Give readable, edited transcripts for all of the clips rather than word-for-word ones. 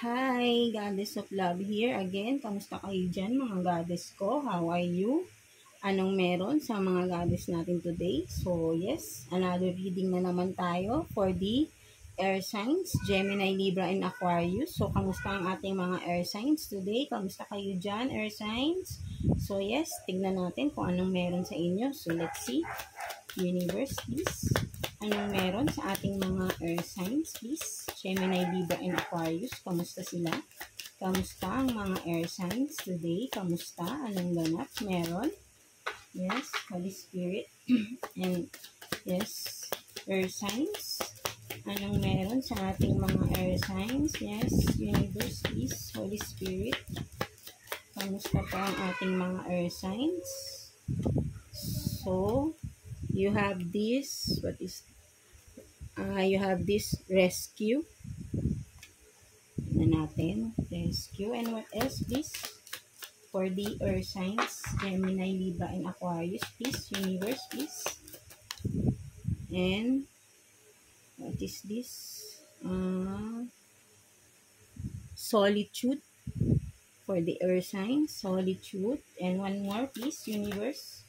Hi, Goddess of Love here again. Kamusta kayo dyan mga goddess ko? How are you? Anong meron sa mga goddess natin today? So yes, another reading na naman tayo for the air signs, Gemini, Libra, and Aquarius. So kamusta ang ating mga air signs today? Kamusta kayo dyan, air signs? So yes, tignan natin kung anong meron sa inyo. So let's see. Universe, please. Anong meron sa ating mga air signs, please? Gemini, Libra, and Aquarius. Kamusta sila? Kamusta ang mga air signs today? Kamusta? Anong ganap? Meron? Yes, Holy Spirit. And yes, air signs. Anong meron sa ating mga air signs? Yes, Universe, please. Holy Spirit. Kamusta po ang ating mga air signs? So, you have this, you have this rescue na natin, rescue, and what else please for the earth signs, Gemini, Libra, and Aquarius, please, universe, please. And what is this? Solitude for the earth signs, solitude, and one more please, universe.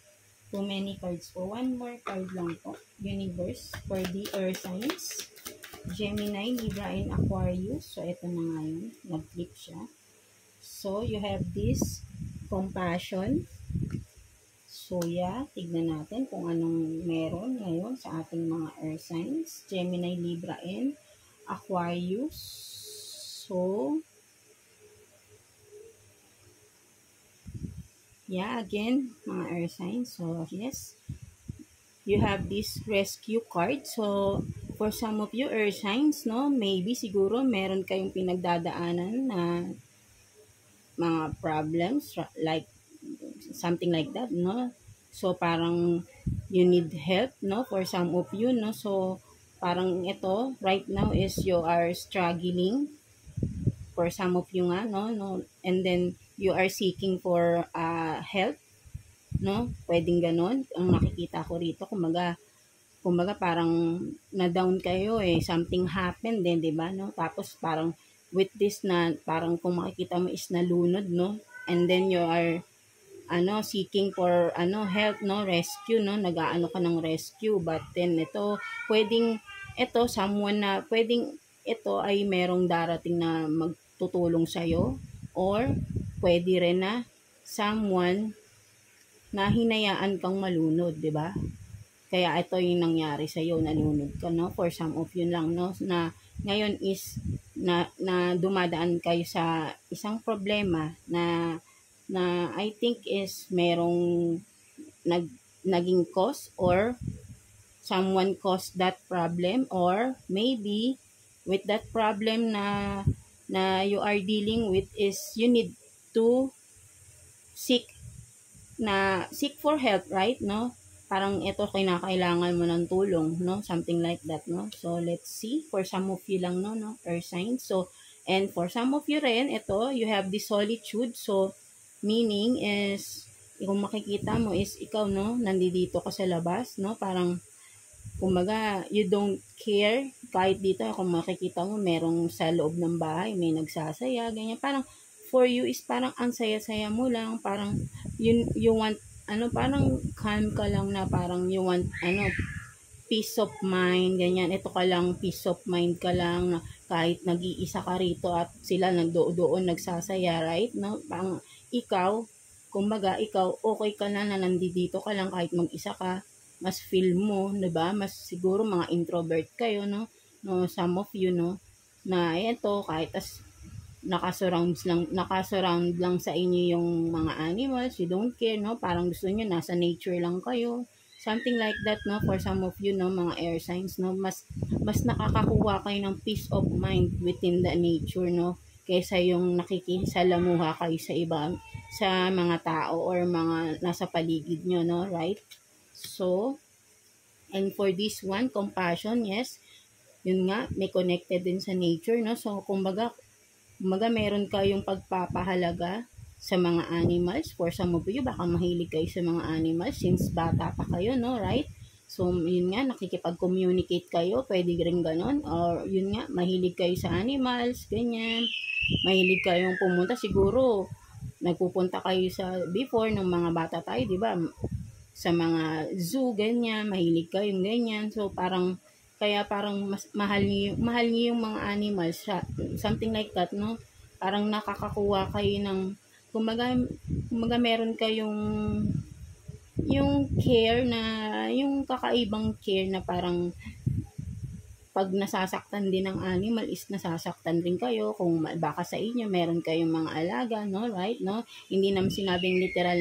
Too many cards po. One more card lang po. Universe for the earth signs. Gemini, Libra, and Aquarius. So, ito na nga yun. Nag-flip siya. So, you have this compassion. So, yeah. Tignan natin kung anong meron ngayon sa ating mga earth signs. Gemini, Libra, and Aquarius. So, yeah, again, mga air signs. So, yes, you have this rescue card. So, for some of you air signs, no, maybe siguro meron kayong pinagdadaanan na mga problems, like something like that, no? So, parang you need help, no, for some of you, no? So, parang ito, right now is you are struggling for some of you nga, no? And then, you are seeking for help, no? Pwedeng ganon. Ang nakikita ko rito, kumbaga parang na-down kayo something happened din, 'di ba, no? Tapos parang with this na parang kung makikita mo is nalunod, no? And then you are seeking for help, no? Rescue, no? Nag-aano ka ng rescue, but then ito someone na pwedeng ito ay merong darating na magtutulong sa iyo, or pwede rin na someone na hinayaan kang malunod, 'di ba? Kaya ito yung nangyari sa iyo, nalunod ka, no? For some of you lang, no, na ngayon is na dumadaan kayo sa isang problema na I think is merong naging cause, or someone caused that problem, or maybe with that problem na you are dealing with is you need to seek for help, right, no? Parang ito kinakailangan mo ng tulong, no? Something like that, no? So, let's see. For some of you lang, no? Earth signs. So, and for some of you rin, ito, you have the solitude. So, meaning is, kung makikita mo is ikaw, no? Nandito ka sa labas, no? Parang, kumbaga, you don't care. Kahit dito, kung makikita mo, merong sa loob ng bahay, may nagsasaya, ganyan. Parang, for you is parang ang saya-saya mo lang. Parang, you want parang calm ka lang, na parang you want, peace of mind, ganyan. Ito ka lang, peace of mind ka lang, na kahit nag-iisa ka rito at sila doon nagsasaya, right? No? Parang ikaw, kumbaga, ikaw, okay ka na nandito ka lang kahit mag-isa ka, mas feel mo, diba? Mas siguro mga introvert kayo, no? No, some of you, no? Na ito, kahit nakasurround lang sa inyo yung mga animals, you don't care, no? Parang gusto niyo nasa nature lang kayo. Something like that, no? For some of you, no, mga air signs, no, mas nakakakuha kayo ng peace of mind within the nature, no? Kaysa yung nakikisalamuha kayo sa sa mga tao or mga nasa paligid nyo, no? Right? So, and for this one, compassion, yes, yun nga, may connected din sa nature, no? So, kumbaga meron kayong pagpapahalaga sa mga animals. For some of you, baka mahilig kayo sa mga animals since bata pa kayo, no? Right? So, yun nga, nakikipag-communicate kayo, pwede rin ganon. Or, yun nga, mahilig kayo sa animals, ganyan. Mahilig kayong pumunta, siguro, nagpupunta kayo sa, before, nung mga bata tayo, di ba? Sa mga zoo, ganyan, mahilig kayong ganyan. So, parang, kaya parang mas mahal niyo yung mga animals, something like that, no? Parang nakakakuha kayo ng, kumbaga meron kayong, yung care na, yung kakaibang care na parang, pag nasasaktan din ng animal is nasasaktan rin kayo kung baka sa inyo meron kayong mga alaga, no, right, no? Hindi naman sinabing literal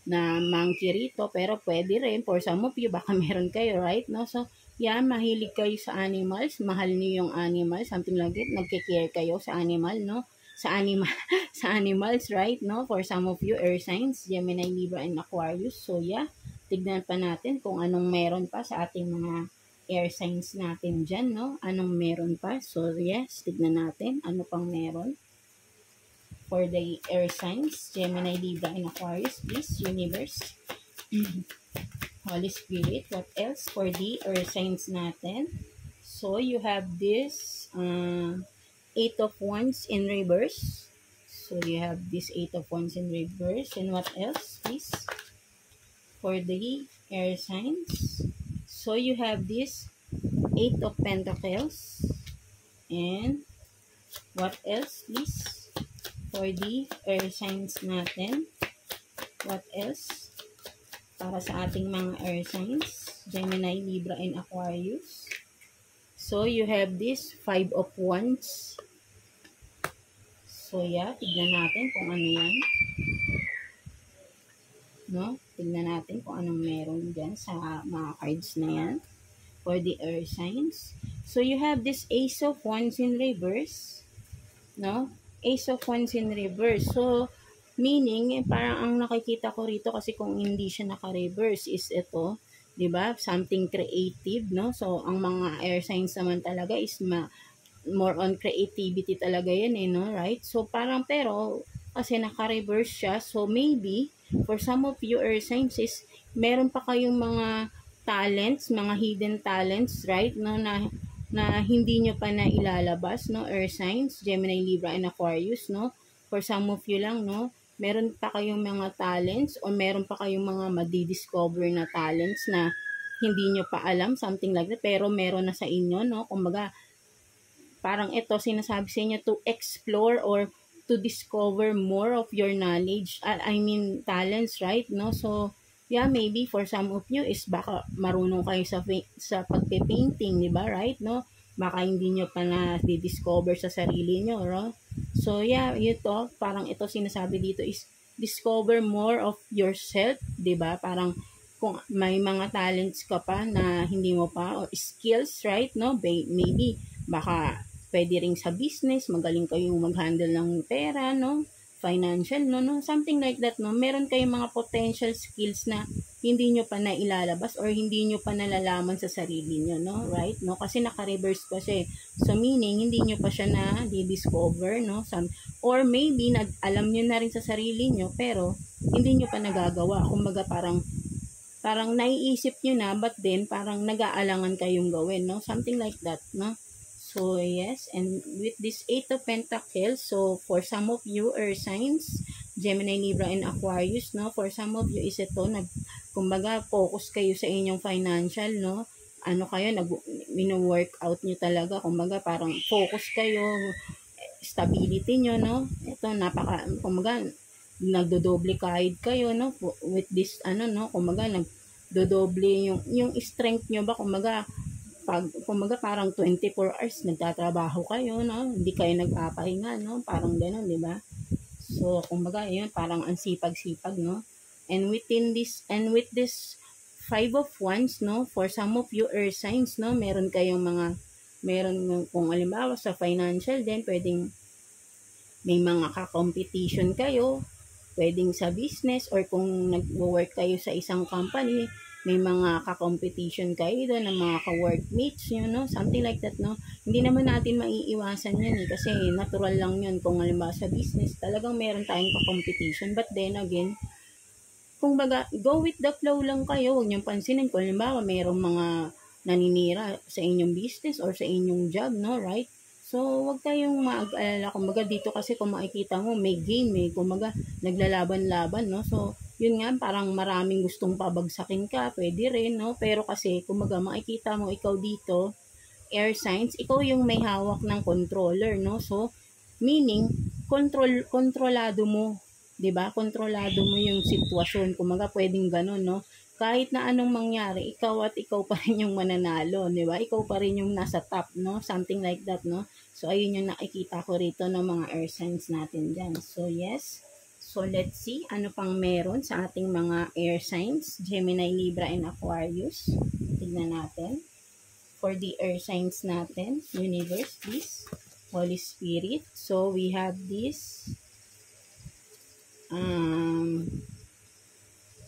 na monkey rito, pero pwede rin for some of you, baka meron kayo, right, no? So, yeah, mahilig kayo sa animals, mahal niyo yung animal, something like that, nagke-care kayo sa animal, no? Sa animals, right, no? For some of you, air signs, Gemini, Libra, and Aquarius. So, yeah, tignan pa natin kung anong meron pa sa ating mga air signs natin dyan, no? Anong meron pa? So, yes, tignan natin ano pang meron for the air signs, Gemini, Libra, and Aquarius. Please, universe, Holy Spirit, what else for the air signs natin? So, you have this Eight of Wands in reverse. So, you have this Eight of Wands in reverse. And what else, please, for the air signs? So, you have this Eight of Pentacles. And what else, please, for the air signs natin? What else para sa ating mga air signs? Gemini, Libra, and Aquarius. So, you have this Five of Wands. So, yeah, tignan natin kung ano yan. No? Tignan natin kung anong meron dyan sa mga cards na yan for the air signs. So, you have this Ace of Wands in reverse. No? Ace of Wands in reverse. So, meaning, parang ang nakikita ko rito kasi kung hindi siya naka-reverse is ito, 'di ba? Something creative, no? So, ang mga air signs naman talaga is more on creativity talaga yan no? Right? So, parang pero, kasi naka-reverse siya, so maybe, for some of you air signs is, meron pa kayong mga talents, mga hidden talents, right? No, na hindi nyo pa na ilalabas, no? Air signs, Gemini, Libra, and Aquarius, no? For some of you lang, no? Meron pa kayong mga talents o meron pa kayong mga madidiscover na talents na hindi nyo pa alam, something like that, pero meron na sa inyo, no? Kumbaga, parang ito, sinasabi sa inyo to explore or to discover more of your knowledge, I mean, talents, right? No? So, yeah, maybe for some of you is baka marunong kayo sa pagpe-painting, di ba? Right? No? Baka hindi nyo pa na di-discover sa sarili nyo, no? So, yeah, ito, parang ito sinasabi dito is discover more of yourself, di ba? Parang kung may mga talents ka pa na hindi mo pa, or skills, right? No? Maybe, baka pwede rin sa business, magaling kayong mag-handle ng pera, no? Financial, no? Something like that, no? Meron kayong mga potential skills na hindi nyo pa nailalabas or hindi nyo pa nalalaman sa sarili nyo, no? Right? No? Kasi naka-reverse pa siya. So, meaning, hindi nyo pa siya na di-discover, no? Or maybe, alam nyo na rin sa sarili nyo, pero hindi nyo pa nagagawa. Kumbaga, parang naiisip nyo na, but then, parang nag-aalangan kayong gawin, no? Something like that, no? So, yes, and with this Eight of Pentacles, so for some of you, air signs, Gemini, Libra, and Aquarius, no? For some of you is ito, kumbaga, focus kayo sa inyong financial, no? Ano kayo, mino-workout nyo talaga, kumbaga, parang focus kayo, stability nyo, no? Ito, kumbaga, nagdodoble kahit kayo, no? With this, no? Kumbaga, nagdodoble yung strength nyo ba, kumbaga, kumbaga parang 24 hours nagtatrabaho kayo, no? Hindi kayo nagpapahinga, no? Parang gano'n, di ba? So, kumbaga, yun, parang ang sipag-sipag, no? And with this Five of Wands, no? For some of you air signs, no? Meron kung halimbawa sa financial din, pwedeng may mga ka-competition kayo, pwedeng sa business, or kung nag-work kayo sa isang company, may mga ka-competition kayo doon, ng mga ka-workmates nyo, no? Something like that, no? Hindi naman natin maiiwasan yan, kasi natural lang yun. Kung halimbawa sa business, talagang meron tayong ka-competition. But then again, kung baga, go with the flow lang kayo. Huwag niyong pansinin kung halimbawa mayroong mga naninira sa inyong business or sa inyong job, no, right? So, wag kayong mag-alala. Kumbaga, dito kasi kung makikita mo, may game eh. Kumbaga, naglalaban-laban, no? So, yun nga, parang maraming gustong pabagsakin ka, pwede rin, no? Pero kasi, kumbaga, makikita mo ikaw dito, air signs, ikaw yung may hawak ng controller, no? So, meaning, kontrolado mo, 'di ba? Kontrolado mo yung sitwasyon. Kumaga pwedeng gano'n, no? Kahit na anong mangyari, ikaw at ikaw pa rin yung mananalo, 'di ba? Ikaw pa rin yung nasa top, no? Something like that, no? So ayun yung nakikita ko rito ng mga air signs natin diyan. So yes. So let's see ano pang meron sa ating mga air signs, Gemini, Libra, and Aquarius. Tignan natin. For the air signs natin, universe, please. Holy Spirit. So we have this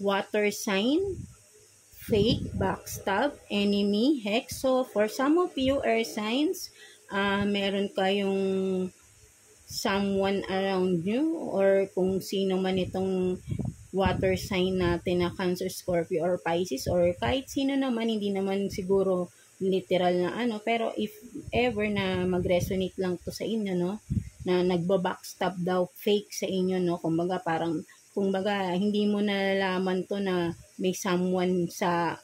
water sign, fake, backstab, enemy, hex. So, for some of you air signs, meron kayong someone around you or kung sino man itong water sign natin na Cancer, Scorpio, or Pisces, or kahit sino naman, hindi naman siguro literal na ano, pero if ever na mag-resonate lang to sa inyo, no, na nagba-backstab daw, fake sa inyo, no, kumbaga parang, kumbaga hindi mo nalalaman to na may someone sa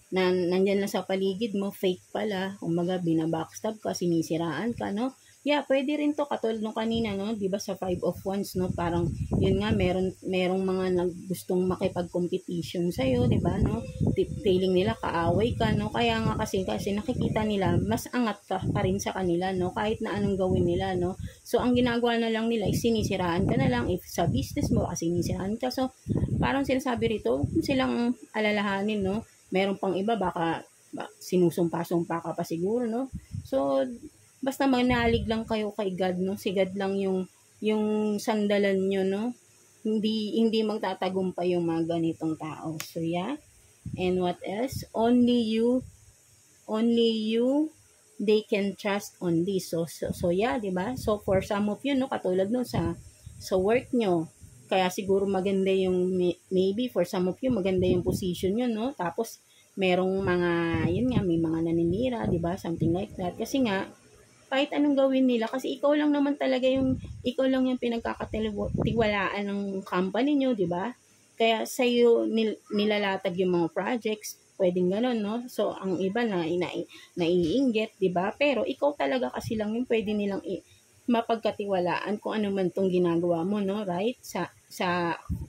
na nandyan lang sa paligid mo, fake pala, kumbaga binabackstab ka, sinisiraan ka, no? Yeah, pwede rin to katulad nung kanina, no? 'Di ba sa 5 of Wands, no? Parang yun nga merong mga gustong makipag-competition sa iyo, 'di ba, no? Feeling nila kaaway ka, no? Kaya nga kasi nakikita nila mas angat ka pa rin sa kanila, no? Kahit na anong gawin nila, no? So ang ginagawa na lang nila is sinisiraan ka na lang if sa business mo kasi sinisiraan ka. So parang sinasabi rito, silang alalahanin, no? Meron pang iba baka sinusumpa-sumpa ka pa siguro, no? So basta manalig lang kayo kay God, no? Si God lang yung sandalan nyo, no? Hindi magtatagumpay yung mga ganitong tao. So yeah. And what else? Only you they can trust on this. So yeah, 'di ba? So for some of you, no, katulad no sa work nyo, kaya siguro maganda yung, maybe for some of you, maganda yung position nyo, no? Tapos, merong mga, yun nga, may mga naninira, di ba? Something like that. Kasi nga, kahit anong gawin nila, kasi ikaw lang naman talaga ikaw lang yung pinagkakatiwalaan ng company nyo, di ba? Kaya sa'yo nilalatag yung mga projects, pwedeng gano'n, no? So, ang iba naiinggit, di ba? Pero ikaw talaga kasi lang yung pwede nilang mapagkatiwalaan kung ano man tong ginagawa mo, no, right? Sa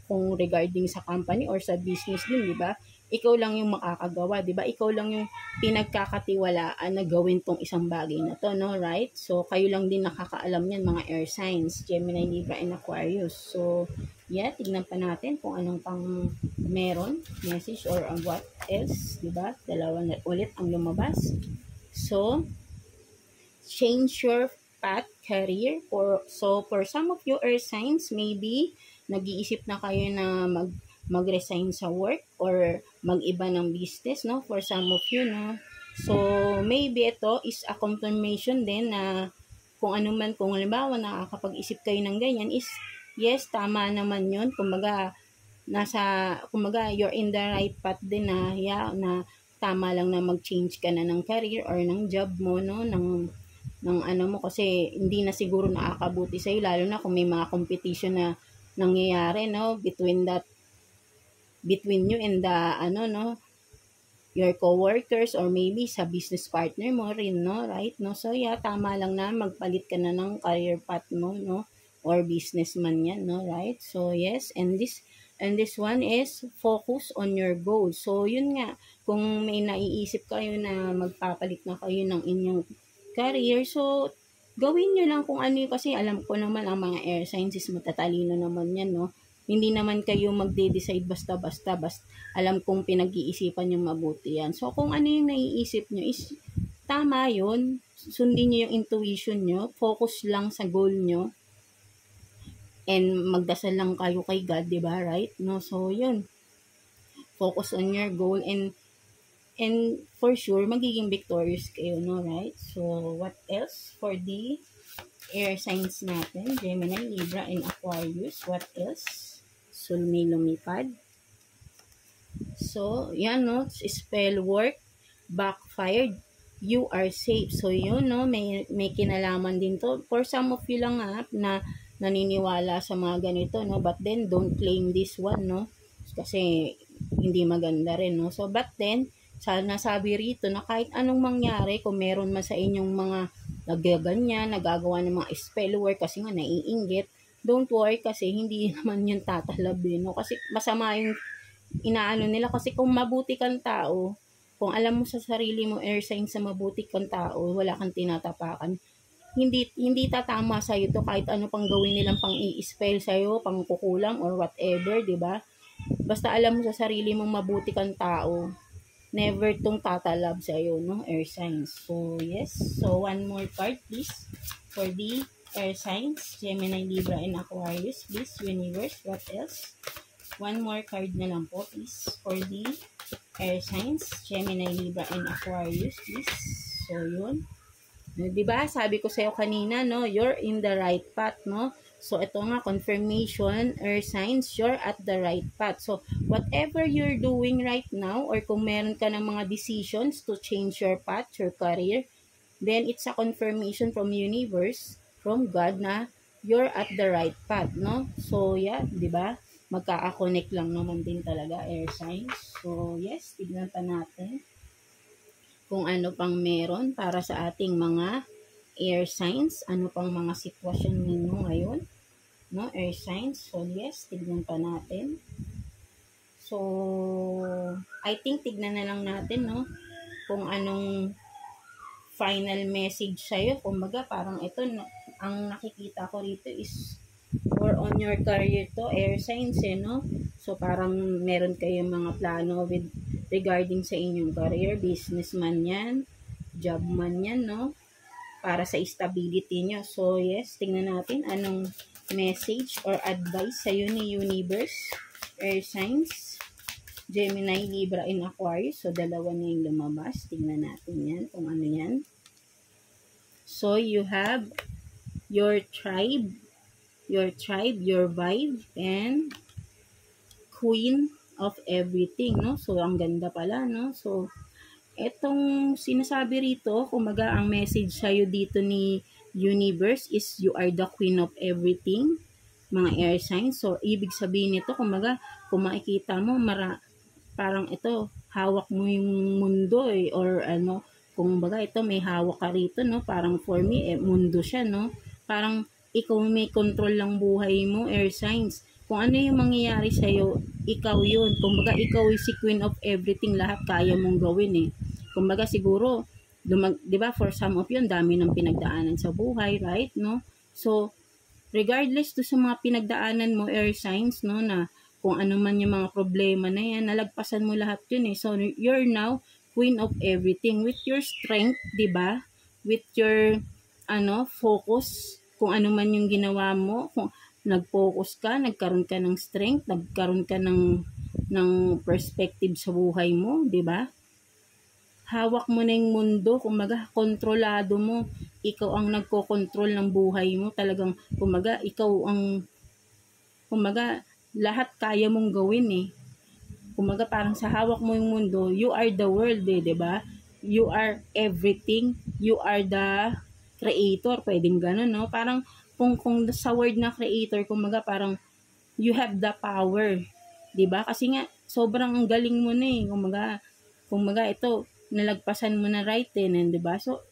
kung regarding sa company or sa business din, di ba? Ikaw lang yung makakagawa, di ba? Ikaw lang yung pinagkakatiwalaan na gawin tong isang bagay na to, no, right? So kayo lang din nakakaalam niyan, mga air signs, Gemini, Libra, and Aquarius. So yeah, tignan pa natin kung anong pang meron, message or what else, di ba? Dalawa na ulit ang lumabas. So change your path, career, so for some of you earth signs, maybe nag-iisip na kayo na mag-resign sa work or mag-iba ng business, no, for some of you, no. So maybe ito is a confirmation din na kung ano man, kung halimbawa nakakapag-isip kayo ng ganyan, is yes, tama naman yun. Kumbaga you're in the right path din na, yeah, na tama lang na mag-change ka na ng career or ng job mo, no, ng ano mo, kasi hindi na siguro nakakabuti sa'yo, lalo na kung may mga competition na nangyayari, no, between you and the, no, your co-workers or maybe sa business partner mo rin, no, right, no. So yeah, tama lang na magpalit ka na ng career path mo, no, or businessman yan, no, right. So yes, and this one is focus on your goals. So yun nga, kung may naiisip kayo na magpapalit na kayo ng inyong career, so gawin nyo lang kung ano yun, kasi alam ko naman ang mga air signs is matatalino naman yan, no. Hindi naman kayo magde-decide basta-basta, alam kong pinag-iisipan yung mabuti yan. So kung ano yung naiisip nyo is tama yun, sundin nyo yung intuition nyo, focus lang sa goal nyo, and magdasal lang kayo kay God, diba, right, no. So yun, focus on your goal, and for sure, magiging victorious kayo, no, right? So, what else for the air signs natin? Gemini, Libra, and Aquarius. What else? Sul may lumipad. So, yan, no? Spell work, backfired, you are safe. So, yun, no? May kinalaman din to. For some of you lang na naniniwala sa mga ganito, no? But then, don't claim this one, no? Kasi, hindi maganda rin, no? So, but then, nasabi rito na kahit anong mangyari, kung meron man sa inyong mga nagaganyan, nagagawa ng mga spell work kasi nga naiinggit, don't worry kasi hindi naman yun tatalab, no? Kasi masama yung inaano nila kasi kung mabuti kang tao, kung alam mo sa sarili mo air signs sa mabuti kang tao, wala kang tinatapakan, hindi tatama sa iyo to kahit ano pang gawin nilang pang i-spell sa iyo, pang kukulam or whatever, 'di ba? Basta alam mo sa sarili mong mabuti kang tao, never tong tatalab sa iyo, no? Air signs. So, yes. So, one more card please for the air signs, Gemini, Libra, and Aquarius. Please, universe, what else? One more card na lang po, please, for the air signs, Gemini, Libra, and Aquarius, please. So, yun. Diba, sabi ko sa'yo kanina, no, you're in the right path, no? So, ito nga, confirmation, air signs, you're at the right path. So, whatever you're doing right now, or kung meron ka ng mga decisions to change your path, your career, then it's a confirmation from universe, from God, na you're at the right path, no? So, yeah, diba? Magka-connect lang naman din talaga, air signs. So, yes, tignan pa natin kung ano pang meron para sa ating mga air signs. Ano pang mga sitwasyon ninyo ngayon, no? Air signs. So, yes, tignan pa natin. So, I think tignan na lang natin, no? Kung anong final message sa'yo. Kumbaga, parang ito, ang nakikita ko rito is or on your career to, air signs, no? So, parang meron kayong mga plano with regarding sa inyong career, businessman yan, job man yan, no? Para sa stability nyo. So, yes, tingnan natin anong message or advice sa'yo ni universe, air signs, Gemini, Libra, and Aquarius. So, dalawa na yung lumabas. Tingnan natin yan, kung ano yan. So, you have your tribe, your vibe, and queen of everything, no? So, ang ganda pala, no? So, etong sinasabi rito, kumaga ang message sa'yo dito ni universe is you are the queen of everything, mga air signs. So, ibig sabihin nito, kumaga, kung makikita mo, parang ito, hawak mo yung mundo or ano, kung baga ito may hawak ka rito, no? Parang for me, mundo siya, no? Parang ikaw may control lang buhay mo, air signs. Kung ano yung mangyayari sa'yo, ikaw yun. Kung baga ikaw is si queen of everything, lahat kaya mong gawin, Kumbaga siguro, di ba, for some of you, dami ng pinagdaanan sa buhay, right, no? So, regardless to sa mga pinagdaanan mo, air signs, no, na kung ano man yung mga problema na yan, nalagpasan mo lahat yun, So, you're now queen of everything with your strength, di ba? With your, focus, kung ano man yung ginawa mo, kung nag-focus ka, nagkaroon ka ng strength, nagkaroon ka ng perspective sa buhay mo, di ba? Hawak mo na yung mundo, kumaga, kontrolado mo. Ikaw ang nagko-control ng buhay mo. Talagang, kumaga, lahat kaya mong gawin, Kumaga, parang sa hawak mo yung mundo, you are the world, diba? You are everything. You are the creator. Pwedeng ganun, no? Parang, kung sa word na creator, kumaga, parang, you have the power. Diba? Kasi nga, sobrang galing mo na, Kumaga, ito, nalagpasan mo na right din, diba? So,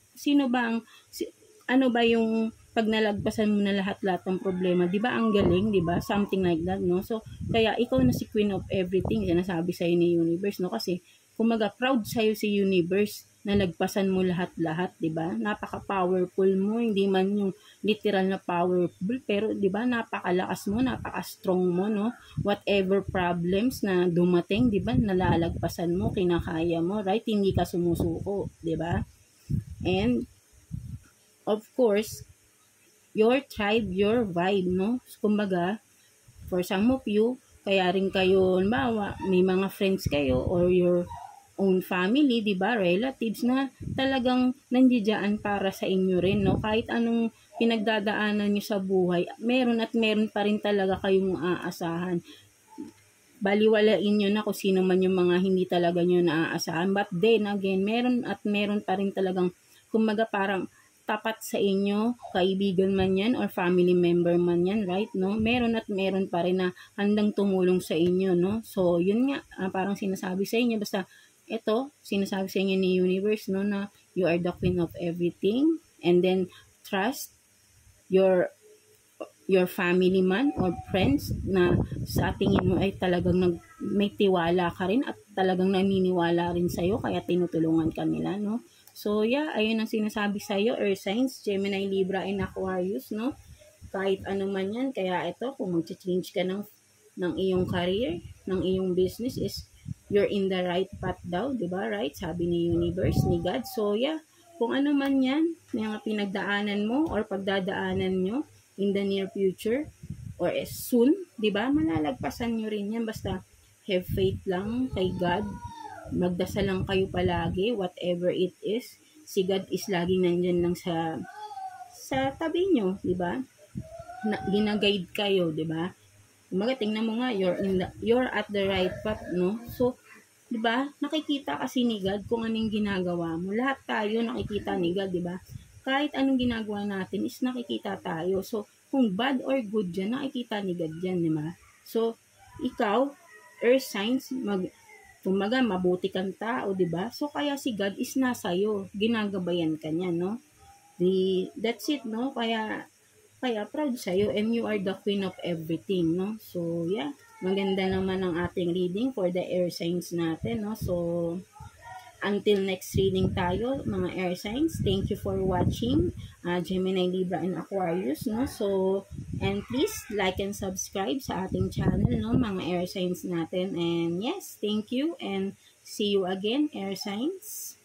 ano ba yung pag nalagpasan mo na lahat-lahat ng problema, diba ang galing, diba? Something like that, no? So, kaya ikaw na si queen of everything, sinasabi sa'yo ni universe, no? Kasi, kumaga, proud sa'yo si universe, nalagpasan mo lahat-lahat, diba? Napaka-powerful mo, hindi man yung literal na powerful, pero diba, napakalakas mo, napaka-strong mo, no? Whatever problems na dumating, diba, nalalagpasan mo, kinakaya mo, right? Hindi ka sumusuko, diba? And, of course, your tribe, your vibe, no? Kumbaga, for some of you, kaya rin kayo, may mga friends kayo or your own family, di ba, relatives na talagang nandiyan para sa inyo rin, no? Kahit anong pinagdadaanan nyo sa buhay, meron at meron pa rin talaga kayong aasahan. baliwalain nyo na kung sino man yung mga hindi talaga nyo naaasahan. But then again, meron pa rin talagang, kumbaga parang tapat sa inyo, kaibigan man yan or family member man yan, right? No? Meron pa rin na handang tumulong sa inyo, no? So, yun nga, parang sinasabi sa inyo, basta ito, sinasabi sa inyo ni universe, no, na you are the queen of everything, and then trust your family man or friends na sa tingin mo ay talagang may tiwala ka rin at talagang naniniwala rin sa'yo kaya tinutulungan ka nila, no? So, yeah, ayun ang sinasabi sa'yo, Earth Signs, Gemini, Libra, and Aquarius, no? Kahit ano man yan, kaya ito, kung mag-change ka ng iyong career, ng iyong business is you're in the right path daw, di ba? Right? Sabi ni universe, ni God. So, yeah, kung ano man yan, mga pinagdaanan mo or pagdadaanan nyo, in the near future or soon, 'di ba? Malalagpasan niyo rin 'yan basta have faith lang kay God. Magdasal lang kayo palagi whatever it is. Si God is laging nandiyan lang sa tabi niyo, 'di ba? Gina-guide kayo, 'di ba? Kumaga tingnan mo nga you're at the right path, no? So 'di ba? Nakikita kasi ni God kung anong ginagawa mo. Lahat tayo nakikita ni God, 'di ba? Kahit anong ginagawa natin is nakikita tayo. So, kung bad or good dyan, nakikita ni God dyan, di ba? So, ikaw, Earth Signs, kumaga, mabuti kang tao, di ba? So, kaya si God is nasa'yo. Ginagabayan ka niya, no? That's it, no? Kaya proud sa'yo and you are the queen of everything, no? So, yeah. Maganda naman ang ating reading for the Air Signs natin, no? So, until next reading tayo, mga air signs, thank you for watching, Gemini, Libra, and Aquarius, no? So, and please like and subscribe sa ating channel, no, mga air signs natin. And yes, thank you and see you again, air signs.